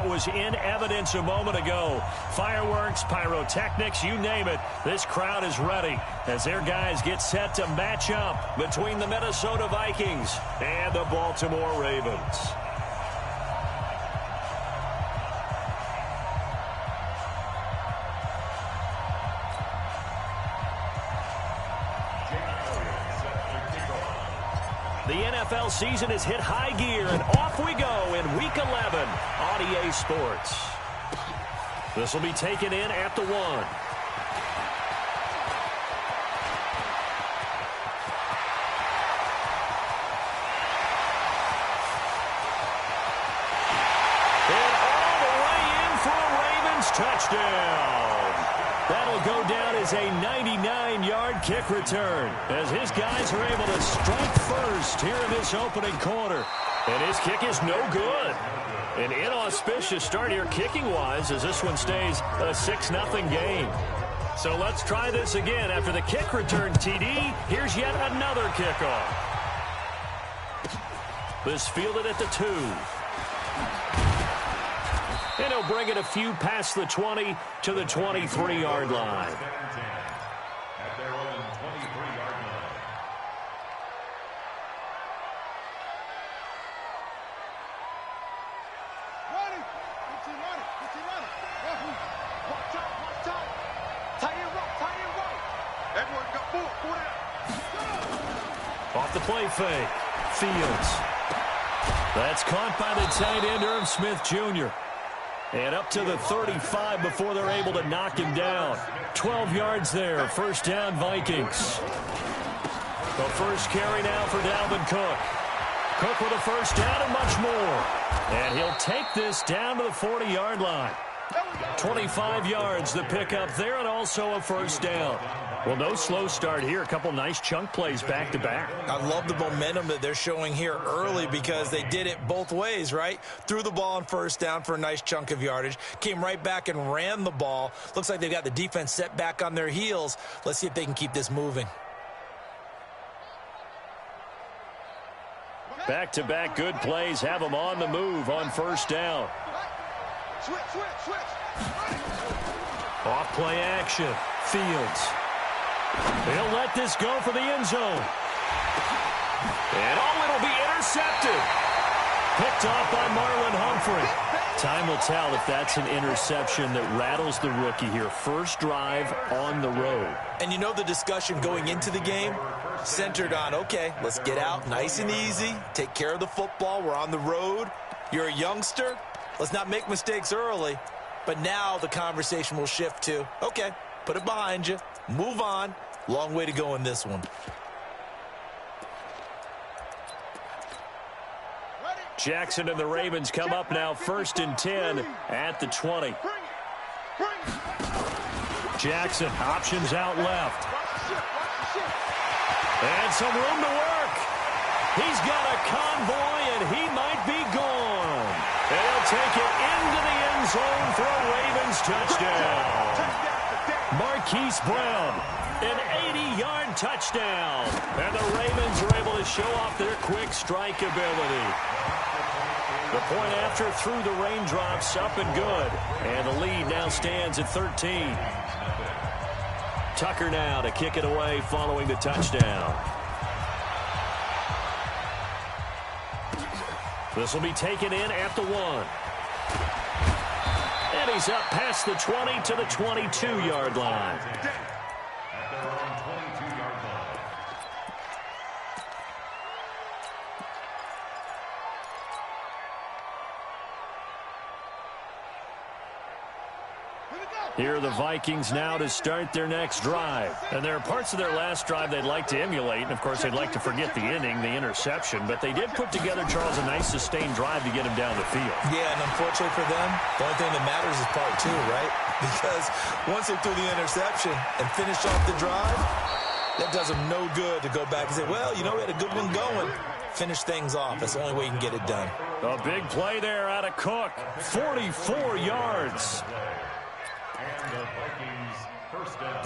that was in evidence a moment ago. Fireworks, pyrotechnics, you name it. This crowd is ready as their guys get set to match up between the Minnesota Vikings and the Baltimore Ravens. The NFL season has hit high gear, and off we go in Week 11 on EA Sports. This will be taken in at the 1. And all the way in for a Ravens touchdown. That'll go down as a 99-yard kick return as his guys are able to strike first here in this opening quarter. And his kick is no good. An inauspicious start here kicking-wise as this one stays a 6-0 game. So let's try this again. After the kick return TD, here's yet another kickoff. This fielded at the 2. And he'll bring it a few past the 20 to the 23-yard line. At their own 23-yard line. Ready. Get you ready. Watch out. Tie it right. Everyone got pull it. Off the play fake. Fields. That's caught by the tight end, Irv Smith Jr. And up to the 35 before they're able to knock him down. 12 yards there. First down, Vikings. The first carry now for Dalvin Cook. Cook with a first down and much more. And he'll take this down to the 40-yard line. 25 yards the pickup there, and also a first down. Well, no slow start here. A couple nice chunk plays back-to-back. I love the momentum that they're showing here early because they did it both ways, right? Threw the ball on first down for a nice chunk of yardage. Came right back and ran the ball. Looks like they've got the defense set back on their heels. Let's see if they can keep this moving. Back-to-back good plays have them on the move on first down. Switch. Off play action. Fields. He'll let this go for the end zone. And it'll be intercepted. Picked off by Marlon Humphrey. Time will tell if that's an interception that rattles the rookie here. First drive on the road. And you know the discussion going into the game centered on, okay, let's get out nice and easy. Take care of the football. We're on the road. You're a youngster. Let's not make mistakes early. But now the conversation will shift to, okay, put it behind you. Move on. Long way to go in this one. Jackson and the Ravens come up now 1st and 10 at the 20. Jackson options out left. And some room to work. He's got a convoy, and he might be gone. And he'll take it into the end zone for a Ravens touchdown. Marquise Brown, an 80-yard touchdown. And the Ravens are able to show off their quick strike ability. The point after through the raindrops, up and good. And the lead now stands at 13. Tucker now to kick it away following the touchdown. This will be taken in at the 1. And he's up past the 20 to the 22-yard line. Here are the Vikings now to start their next drive. And there are parts of their last drive they'd like to emulate. And, of course, they'd like to forget the ending, the interception. But they did put together, Charles, a nice sustained drive to get him down the field. Yeah, and unfortunately for them, the only thing that matters is part 2, right? Because once they threw the interception and finished off the drive, that does them no good to go back and say, well, you know, we had a good one going. Finish things off. That's the only way you can get it done. A big play there out of Cook. 44 yards. And the Vikings first down.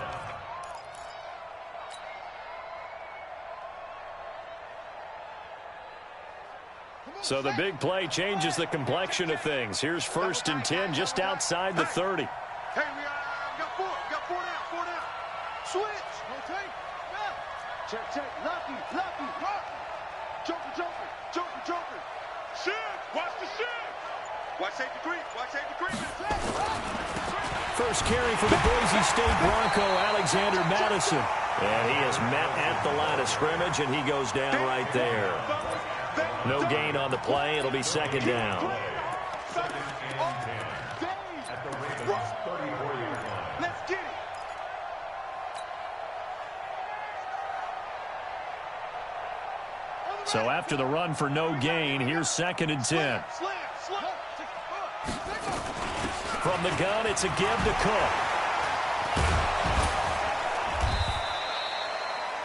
Come So the big play changes the complexion of things. Here's 1st and 10 just outside the 30. Hey, we got four. Got four down. Switch. Rotate. Check. Lucky. Joker. Shit. Watch the shit. Watch safety creep. First carry for the Boise State Bronco, Alexander Madison. And he is met at the line of scrimmage, and he goes down right there. No gain on the play. It'll be 2nd down. Let's get it. So after the run for no gain, here's 2nd and 10. From the gun, it's a give to Cook.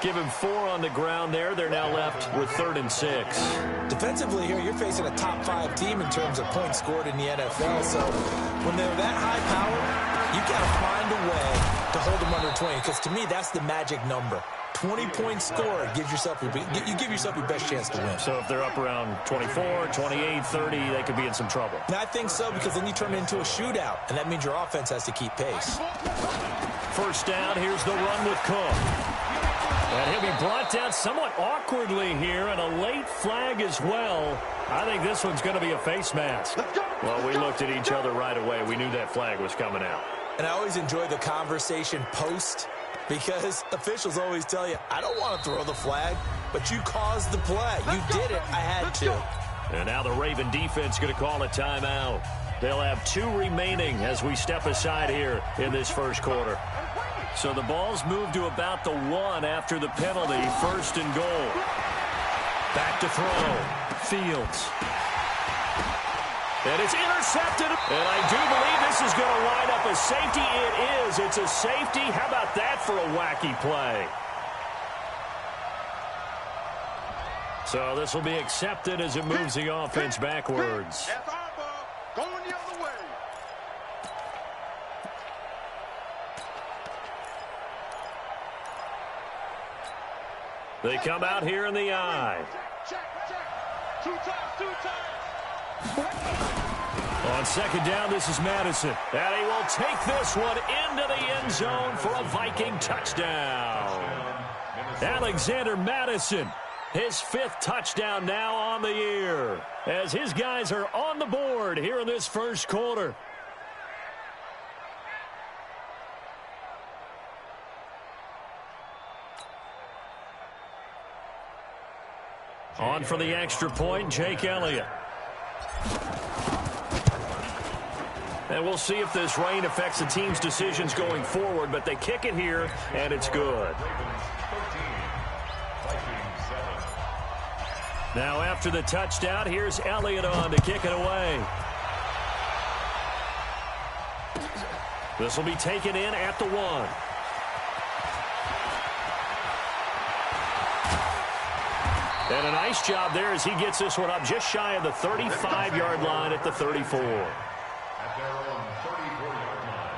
Give him 4 on the ground there. They're now left with 3rd and 6. Defensively here, you're facing a top 5 team in terms of points scored in the NFL. So when they're that high power, you got to find a way to hold them under 20. Because to me, that's the magic number. 20-point score gives yourself you give yourself your best chance to win. So if they're up around 24, 28, 30, they could be in some trouble. And I think so, because then you turn it into a shootout, and that means your offense has to keep pace. 1st down, here's the run with Cook. And he'll be brought down somewhat awkwardly here, and a late flag as well. I think this one's going to be a face mask. Well, we looked at each other right away. We knew that flag was coming out. And I always enjoy the conversation post, because officials always tell you, I don't want to throw the flag, but you caused the play. You did it. I had to. And now the Raven defense going to call a timeout. They'll have 2 remaining as we step aside here in this 1st quarter. So the ball's moved to about the 1 after the penalty. 1st and goal. Back to throw. Fields. And it's intercepted. And I do believe this is going to line up a safety. It is. It's a safety. How about that for a wacky play? So this will be accepted as it moves the offense backwards. That's our ball. Going the other way. They come out here in the eye. Check. 2 times. On 2nd down, this is Madison. And he will take this one into the end zone for a Viking touchdown. Alexander Madison, his 5th touchdown now on the year, as his guys are on the board here in this 1st quarter. On for the extra point, Jake Elliott. And we'll see if this rain affects the team's decisions going forward, but they kick it here, and it's good. Now after the touchdown, here's Elliott on to kick it away. This will be taken in at the 1. And a nice job there as he gets this one up just shy of the 35-yard line at the 34. At their own 34-yard line.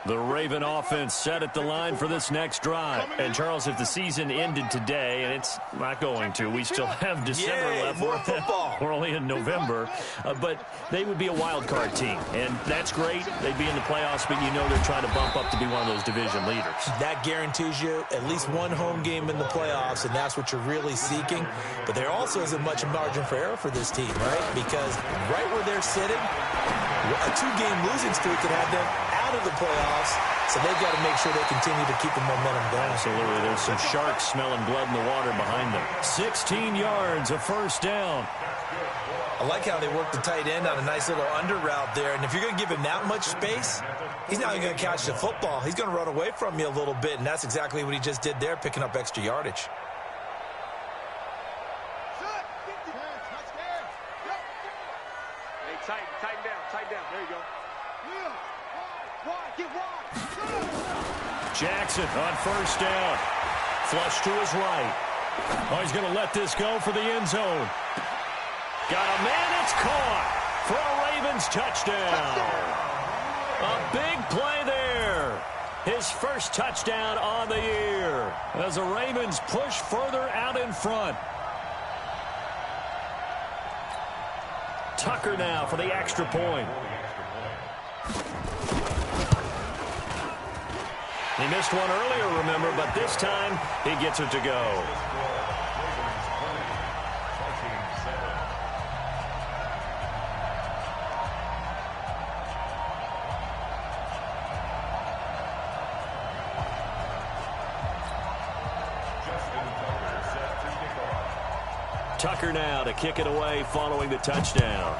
The Raven offense set at the line for this next drive. And, Charles, if the season ended today, and it's not going to, we still have December left. More football. We're only in November. But they would be a wild card team. And that's great. They'd be in the playoffs, but you know they're trying to bump up to be one of those division leaders. That guarantees you at least one home game in the playoffs, and that's what you're really seeking. But there also isn't much margin for error for this team, right? Because right where they're sitting, a 2-game losing streak could have them out of the playoffs, so they've got to make sure they continue to keep the momentum going. Absolutely. There's some sharks smelling blood in the water behind them. 16 yards, a first down. I like how they work the tight end on a nice little under route there, and if you're going to give him that much space, he's not even going to catch the football. He's going to run away from you a little bit, and that's exactly what he just did there, picking up extra yardage. Jackson on first down. Flush to his right. Oh, he's going to let this go for the end zone. Got a man, it's caught for a Ravens touchdown. A big play there. His first touchdown on the year as the Ravens push further out in front. Tucker now for the extra point. He missed one earlier, remember, but this time he gets it to go. Tucker now to kick it away following the touchdown.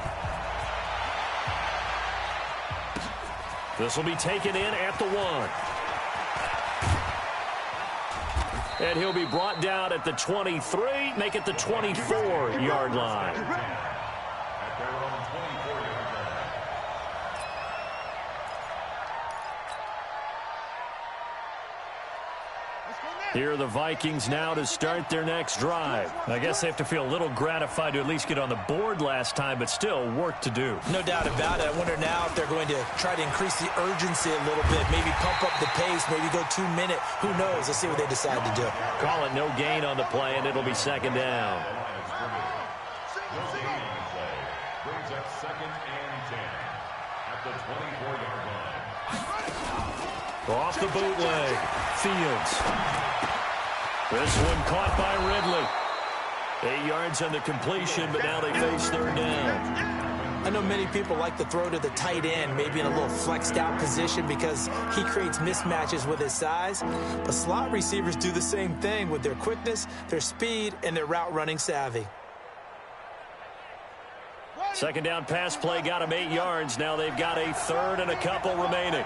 This will be taken in at the 1. And he'll be brought down at the 23, make it the 24-yard line. Here are the Vikings now to start their next drive. I guess they have to feel a little gratified to at least get on the board last time, but still work to do. No doubt about it. I wonder now if they're going to try to increase the urgency a little bit, maybe pump up the pace, maybe go 2-minute. Who knows? Let's see what they decide to do. Call it no gain on the play, and it'll be second down. Brings up 2nd and 10 at the 24-yard line. Off the bootleg. Fields. This one caught by Ridley. 8 yards on the completion, but now they face third down. I know many people like to throw to the tight end, maybe in a little flexed out position because he creates mismatches with his size. But slot receivers do the same thing with their quickness, their speed, and their route running savvy. Second down pass play got him 8 yards. Now they've got a third and a couple remaining.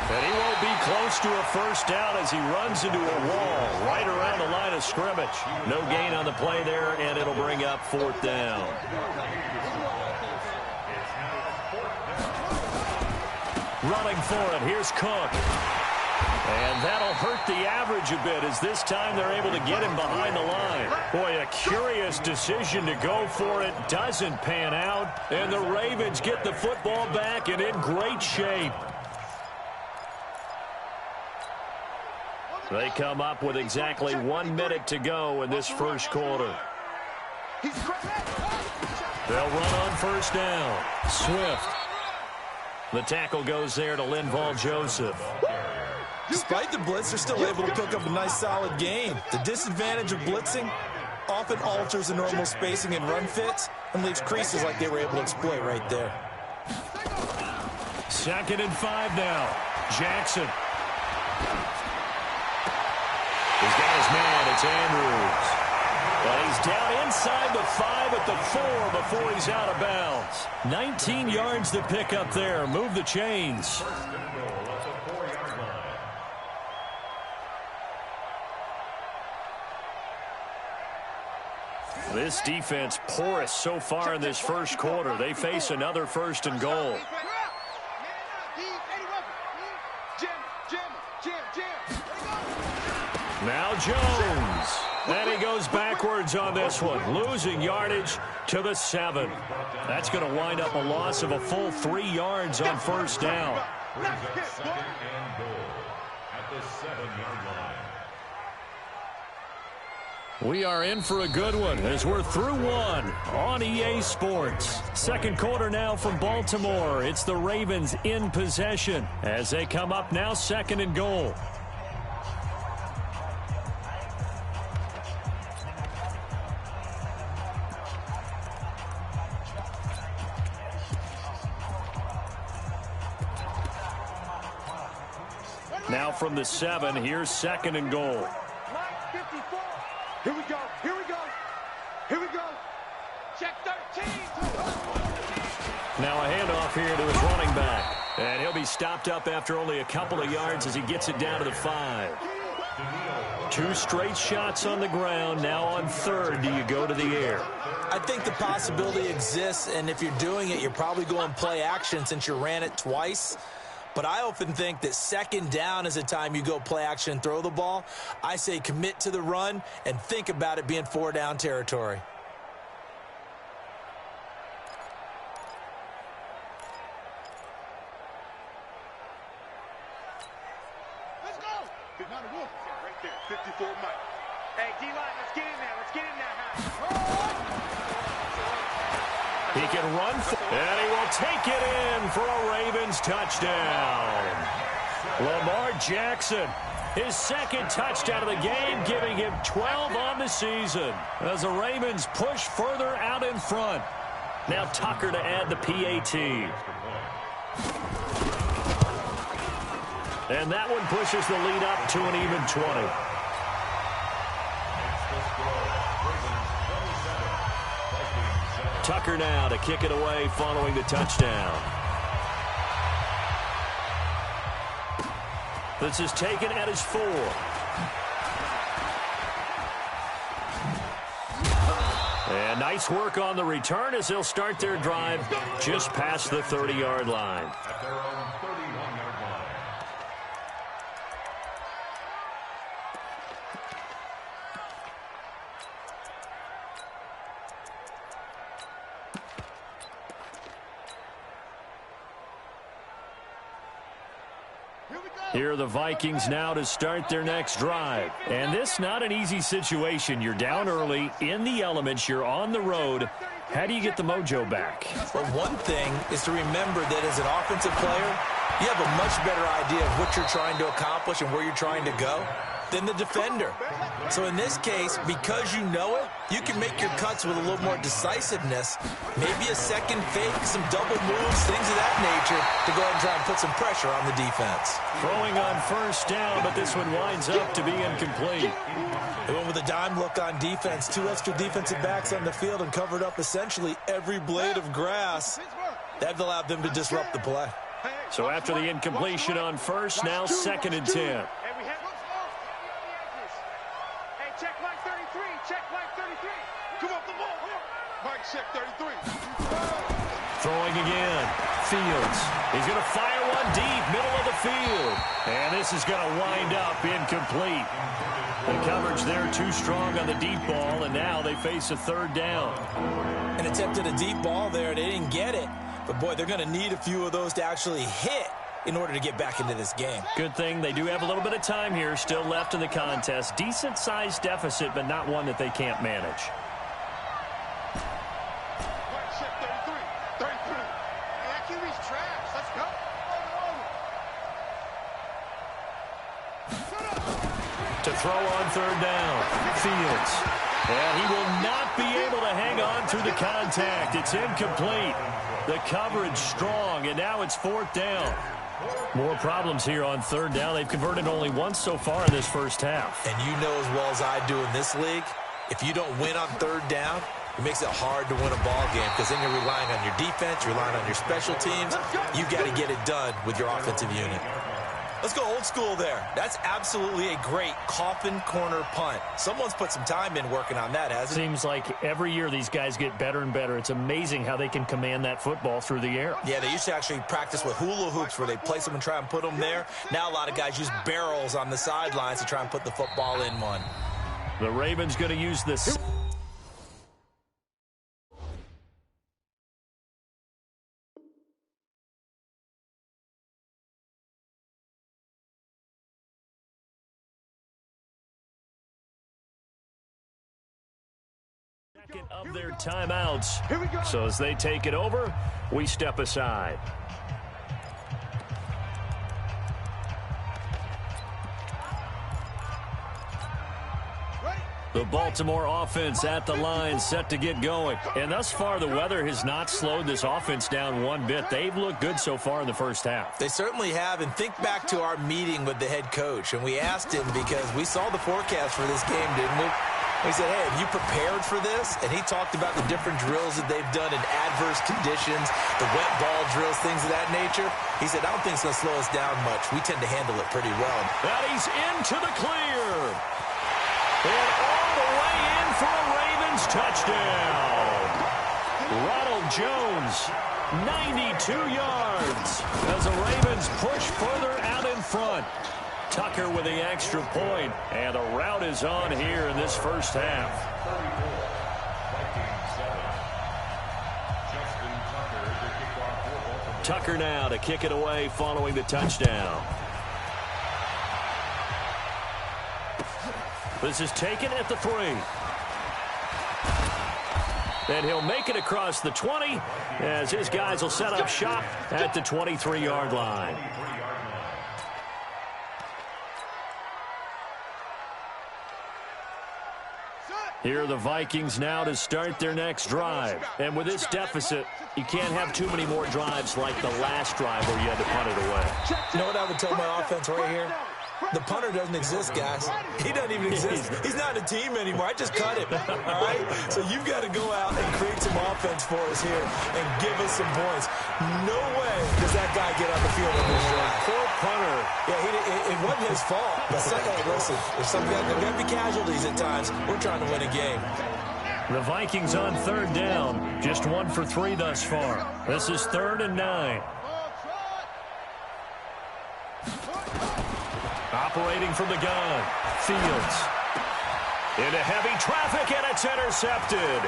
And he won't be close to a first down as he runs into a wall right around the line of scrimmage. No gain on the play there, and it'll bring up fourth down. Running for it, here's Cook. And that'll hurt the average a bit as this time they're able to get him behind the line. Boy, a curious decision to go for it. Doesn't pan out. And the Ravens get the football back and in great shape. They come up with exactly 1 minute to go in this first quarter. They'll run on first down. Swift. The tackle goes there to Linval Joseph. Despite the blitz, they're still able to pick up a nice solid gain. The disadvantage of blitzing often alters the normal spacing and run fits and leaves creases like they were able to exploit right there. 2nd and 5 now. Jackson. He's got his man. It's Andrews. But he's down inside the 5 at the 4 before he's out of bounds. 19 yards to pick up there. Move the chains. This defense porous so far in this first quarter. They face another 1st and goal. Now Jones. And he goes backwards on this one, losing yardage to the 7. That's going to wind up a loss of a full 3 yards on first down. Brings up 2nd and goal at the 7-yard line. We are in for a good one as we're through one on EA Sports. Second quarter now from Baltimore. It's the Ravens in possession as they come up now 2nd and goal. Now from the 7, here's 2nd and goal. Here we go. Here we go. Here we go. Check 13. Now a handoff here to his running back. And he'll be stopped up after only a couple of yards as he gets it down to the 5. 2 straight shots on the ground. Now on third, do you go to the air? I think the possibility exists, and if you're doing it, you're probably going play action since you ran it twice. But I often think that second down is a time you go play action and throw the ball. I say commit to the run and think about it being 4-down territory. Let's go. Right there, 54 Mike. Hey, D-line, let's get in there. Let's get in there, He can run, and he will take it in for a Ravens touchdown. Lamar Jackson, his second touchdown of the game, giving him 12 on the season as the Ravens push further out in front. Now Tucker to add the PAT. And that one pushes the lead up to an even 20. Tucker now to kick it away following the touchdown. This is taken at his 4. And nice work on the return as they'll start their drive just past the 30-yard line. At their own 31-yard line. Here are the Vikings now to start their next drive. And this not an easy situation. You're down early, in the elements, you're on the road. How do you get the mojo back? Well, one thing is to remember that as an offensive player, you have a much better idea of what you're trying to accomplish and where you're trying to go than the defender. So in this case, because you know it, you can make your cuts with a little more decisiveness, maybe a second fake, some double moves, things of that nature, to go ahead and try and put some pressure on the defense. Throwing on first down, but this one winds up to be incomplete. They went with a dime look on defense, 2 extra defensive backs on the field and covered up essentially every blade of grass. That allowed them to disrupt the play. So after the incompletion on first, now 2nd and 10. Check Mike 33. Check Mike 33. Come up the ball. Mike check 33. Throwing again. Fields. He's going to fire one deep, middle of the field. And this is going to wind up incomplete. The coverage there too strong on the deep ball, and now they face a 3rd down. An attempt at a deep ball there. They didn't get it. But, boy, they're going to need a few of those to actually hit in order to get back into this game. Good thing they do have a little bit of time here still left in the contest. Decent-sized deficit, but not one that they can't manage. To throw on 3rd down, Fields. And he will not be able to hang on through the contact. It's incomplete. The coverage strong, and now it's 4th down. More problems here on 3rd down. They've converted only once so far in this first half. And you know as well as I do in this league, if you don't win on 3rd down, it makes it hard to win a ball game because then you're relying on your defense, you're relying on your special teams. You've got to get it done with your offensive unit. Let's go old school there. That's absolutely a great coffin corner punt. Someone's put some time in working on that, hasn't it? Seems like every year these guys get better and better. It's amazing how they can command that football through the air. Yeah, they used to actually practice with hula hoops where they place them and try and put them there. Now a lot of guys use barrels on the sidelines to try and put the football in one. The Ravens going to use this. Of their timeouts. So as they take it over, we step aside. The Baltimore offense at the line, set to get going. And thus far, the weather has not slowed this offense down one bit. They've looked good so far in the first half. They certainly have. And think back to our meeting with the head coach. And we asked him because we saw the forecast for this game, didn't we? He said, hey, have you prepared for this? And he talked about the different drills that they've done in adverse conditions, the wet ball drills, things of that nature. He said, I don't think it's going to slow us down much. We tend to handle it pretty well. And he's into the clear. And all the way in for a Ravens touchdown. Ronald Jones, 92 yards as the Ravens push further out in front. Tucker with the extra point, and the rout is on here in this first half. Tucker now to kick it away following the touchdown. This is taken at the 3. And he'll make it across the 20 as his guys will set up shop at the 23-yard line. Here are the Vikings now to start their next drive. And with this deficit, you can't have too many more drives like the last drive where you had to punt it away. You know what I would tell my offense right here? The punter doesn't exist, guys. He doesn't even exist. He's not a team anymore. I just cut him, all right? So you've got to go out and create some offense for us here and give us some points. No way does that guy get on the field on this drive. Poor punter. Yeah, it wasn't his fault. But hey, listen, there's going to be casualties at times. We're trying to win a game. The Vikings on third down. Just 1 for 3 thus far. This is 3rd and 9. Operating from the gun, Fields. Into heavy traffic, and it's intercepted.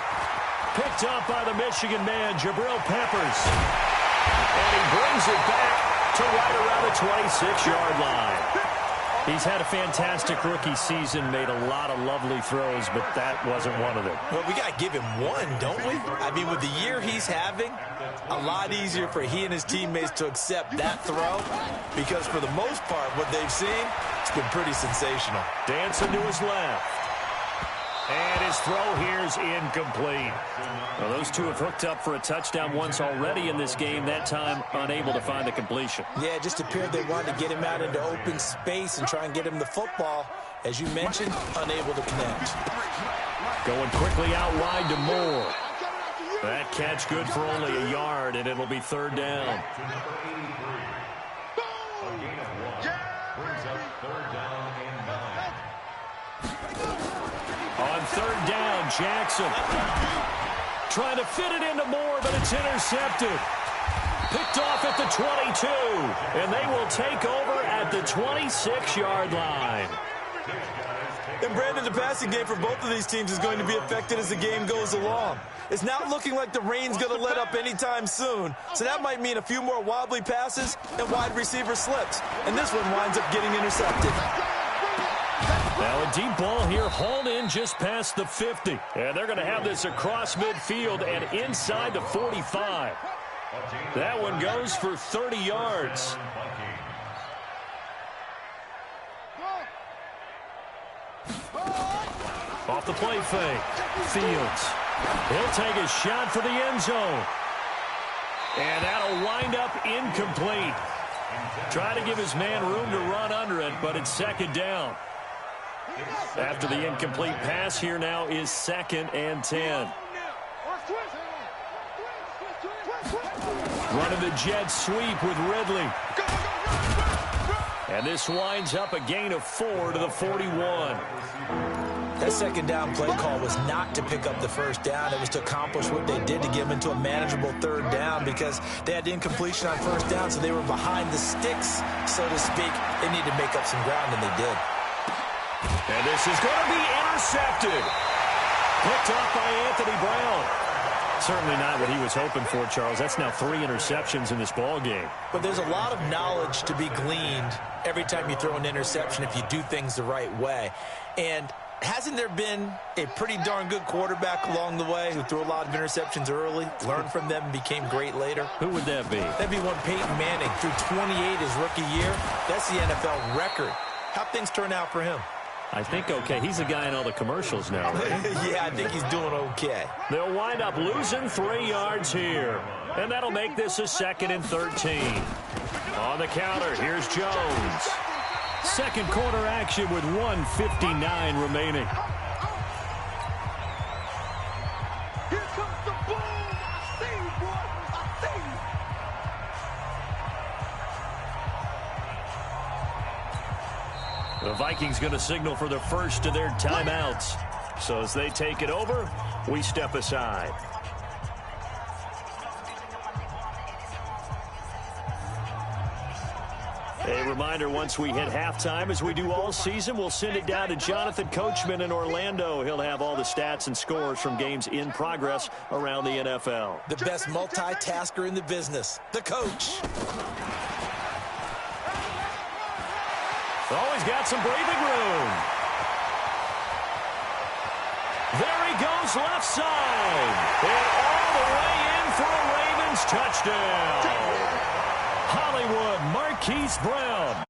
Picked up by the Michigan man, Jabril Peppers. And he brings it back to right around the 26-yard line. He's had a fantastic rookie season, made a lot of lovely throws, but that wasn't one of them. Well, we got to give him one, don't we? I mean, with the year he's having, a lot easier for he and his teammates to accept that throw because for the most part, what they've seen, it's been pretty sensational. Dancing to his left. And his throw here is incomplete. Well, those two have hooked up for a touchdown once already in this game, that time unable to find the completion. Yeah, it just appeared they wanted to get him out into open space and try and get him the football. As you mentioned, unable to connect. Going quickly out wide to Moore. That catch good for only a yard, and it'll be 3rd down. On 3rd down, Jackson trying to fit it into Moore, but it's intercepted. Picked off at the 22, and they will take over at the 26-yard line. And, Brandon, the passing game for both of these teams is going to be affected as the game goes along. It's not looking like the rain's going to let up anytime soon, so that might mean a few more wobbly passes and wide receiver slips. And this one winds up getting intercepted. Now a deep ball here hauled in just past the 50. And they're going to have this across midfield and inside the 45. That one goes for 30 yards. Off the play fake. Fields. He'll take a shot for the end zone. And that'll wind up incomplete. Try to give his man room to run under it, but it's 2nd down. After the incomplete pass, here now is 2nd and 10. Running the jet sweep with Ridley. And this winds up a gain of 4 to the 41. That 2nd down play call was not to pick up the 1st down. It was to accomplish what they did to get them into a manageable 3rd down because they had incompletion on 1st down, so they were behind the sticks, so to speak. They needed to make up some ground, and they did. And this is going to be intercepted. Picked up by Anthony Brown. Certainly not what he was hoping for, Charles. That's now 3 interceptions in this ball game. But there's a lot of knowledge to be gleaned every time you throw an interception if you do things the right way. And hasn't there been a pretty darn good quarterback along the way who threw a lot of interceptions early, learned from them, and became great later? Who would that be? That'd be one Peyton Manning. Threw 28 his rookie year. That's the NFL record. How'd things turn out for him? I think okay. He's the guy in all the commercials now, right? Yeah, I think he's doing okay. They'll wind up losing 3 yards here. And that'll make this a 2nd and 13. On the counter, here's Jones. 2nd quarter action with 1:59 remaining. Vikings going to signal for the first of their timeouts. So as they take it over, we step aside. A reminder, once we hit halftime, as we do all season, we'll send it down to Jonathan Coachman in Orlando. He'll have all the stats and scores from games in progress around the NFL. The best multitasker in the business, the coach. Always got some breathing room. There he goes left side. And all the way in for a Ravens touchdown. Hollywood Marquise Brown.